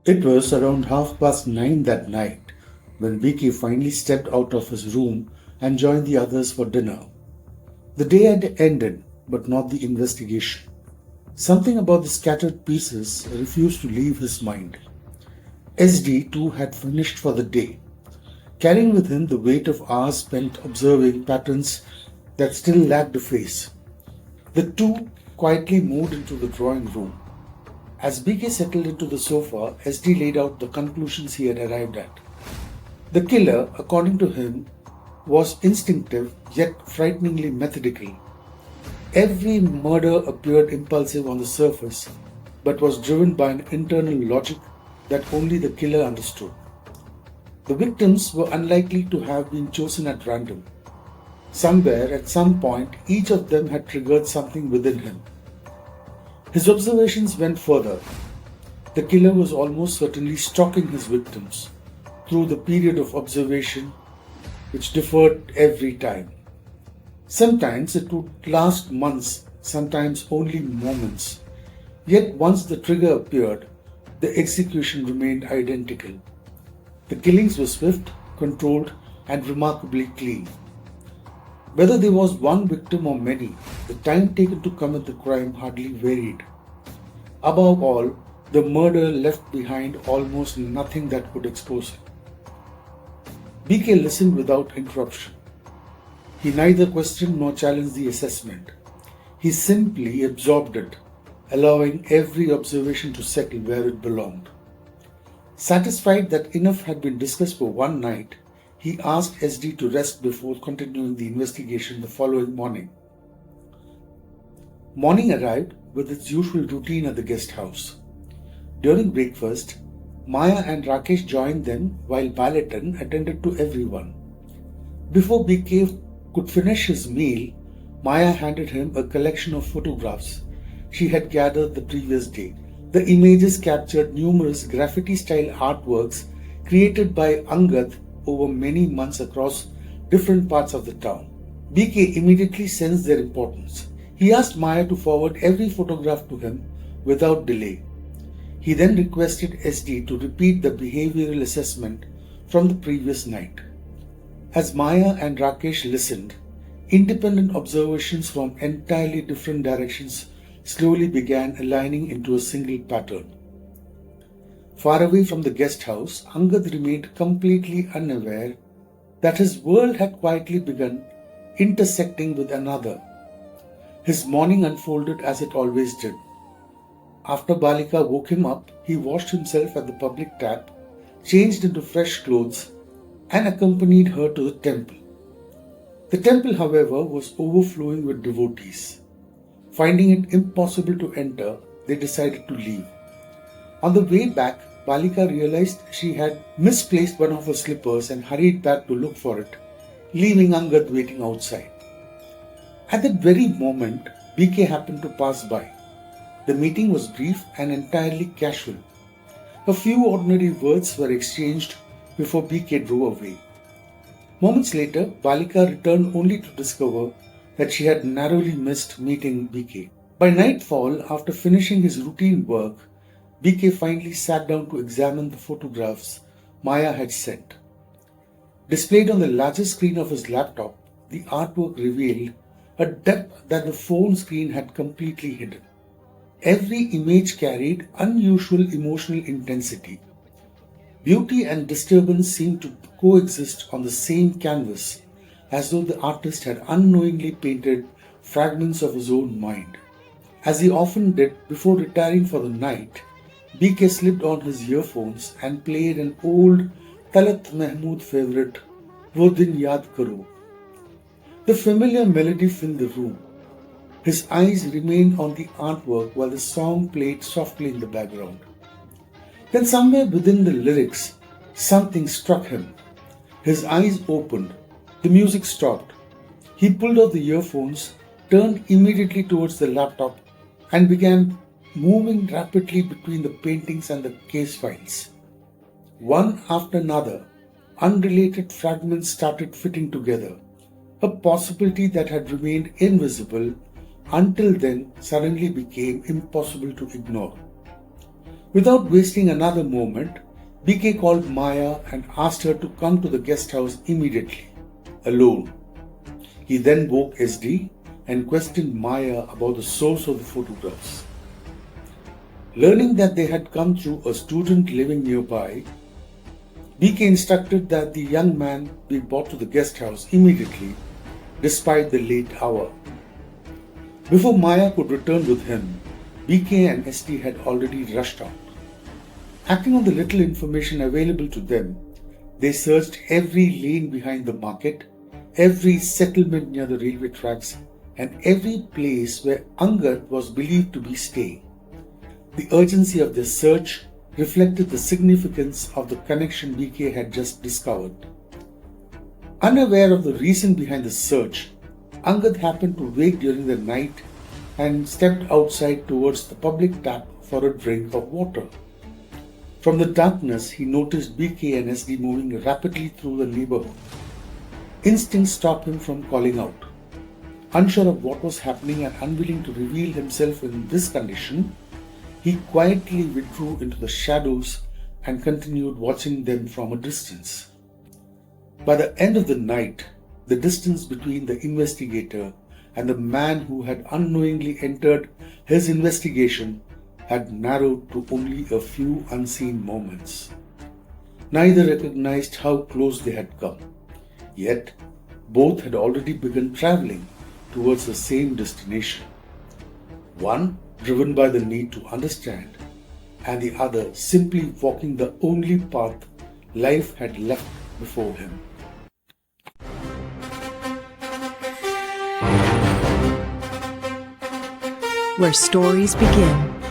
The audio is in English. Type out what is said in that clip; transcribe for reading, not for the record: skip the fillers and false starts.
It was around 9:30 that night when BK finally stepped out of his room and joined the others for dinner. The day had ended, but not the investigation. Something about the scattered pieces refused to leave his mind. SD too had finished for the day, carrying with him the weight of hours spent observing patterns that still lacked a face. The two quietly moved into the drawing room. As BK settled into the sofa, SD laid out the conclusions he had arrived at. The killer, according to him, was instinctive yet frighteningly methodical. Every murder appeared impulsive on the surface, but was driven by an internal logic that only the killer understood. The victims were unlikely to have been chosen at random. Somewhere, at some point, each of them had triggered something within him. His observations went further. The killer was almost certainly stalking his victims through the period of observation, which differed every time. Sometimes it would last months, sometimes only moments. Yet once the trigger appeared, the execution remained identical. The killings were swift, controlled, and remarkably clean. Whether there was one victim or many, the time taken to commit the crime hardly varied. Above all, the murder left behind almost nothing that could expose it. BK listened without interruption. He neither questioned nor challenged the assessment. He simply absorbed it, allowing every observation to settle where it belonged. Satisfied that enough had been discussed for one night, he asked SD to rest before continuing the investigation the following morning. Morning arrived with its usual routine at the guest house. During breakfast, Maya and Rakesh joined them while Balaton attended to everyone. Before BK could finish his meal, Maya handed him a collection of photographs she had gathered the previous day. The images captured numerous graffiti-style artworks created by Angad over many months across different parts of the town. BK immediately sensed their importance. He asked Maya to forward every photograph to him without delay. He then requested SD to repeat the behavioral assessment from the previous night. As Maya and Rakesh listened, independent observations from entirely different directions slowly began aligning into a single pattern. Far away from the guest house, Angad remained completely unaware that his world had quietly begun intersecting with another. His morning unfolded as it always did. After Balika woke him up, he washed himself at the public tap, changed into fresh clothes, and accompanied her to the temple. The temple, however, was overflowing with devotees. Finding it impossible to enter, they decided to leave. On the way back, Balika realized she had misplaced one of her slippers and hurried back to look for it, leaving Angad waiting outside. At that very moment, BK happened to pass by. The meeting was brief and entirely casual. A few ordinary words were exchanged before BK drove away. Moments later, Balika returned only to discover that she had narrowly missed meeting BK. By nightfall, after finishing his routine work, BK finally sat down to examine the photographs Maya had sent. Displayed on the largest screen of his laptop, the artwork revealed a depth that the phone screen had completely hidden. Every image carried unusual emotional intensity. Beauty and disturbance seemed to coexist on the same canvas, as though the artist had unknowingly painted fragments of his own mind. As he often did before retiring for the night, BK slipped on his earphones and played an old Talat Mahmood favorite, Wo Din Yaad Karo. The familiar melody filled the room. His eyes remained on the artwork while the song played softly in the background. Then somewhere within the lyrics, something struck him. His eyes opened. The music stopped. He pulled out the earphones, turned immediately towards the laptop, and began moving rapidly between the paintings and the case files. One after another, unrelated fragments started fitting together, a possibility that had remained invisible until then suddenly became impossible to ignore. Without wasting another moment, BK called Maya and asked her to come to the guest house immediately, alone. He then woke SD and questioned Maya about the source of the photographs. Learning that they had come through a student living nearby, BK instructed that the young man be brought to the guest house immediately, despite the late hour. Before Maya could return with him, BK and SD had already rushed out. Acting on the little information available to them, they searched every lane behind the market, every settlement near the railway tracks, and every place where Angad was believed to be staying. The urgency of their search reflected the significance of the connection BK had just discovered. Unaware of the reason behind the search, Angad happened to wake during the night and stepped outside towards the public tap for a drink of water. From the darkness, he noticed BK and SD moving rapidly through the neighborhood. Instinct stopped him from calling out. Unsure of what was happening and unwilling to reveal himself in this condition, he quietly withdrew into the shadows and continued watching them from a distance. By the end of the night, the distance between the investigator and the man who had unknowingly entered his investigation had narrowed to only a few unseen moments. Neither recognized how close they had come, yet both had already begun traveling towards the same destination. One driven by the need to understand, and the other simply walking the only path life had left before him. Where stories begin.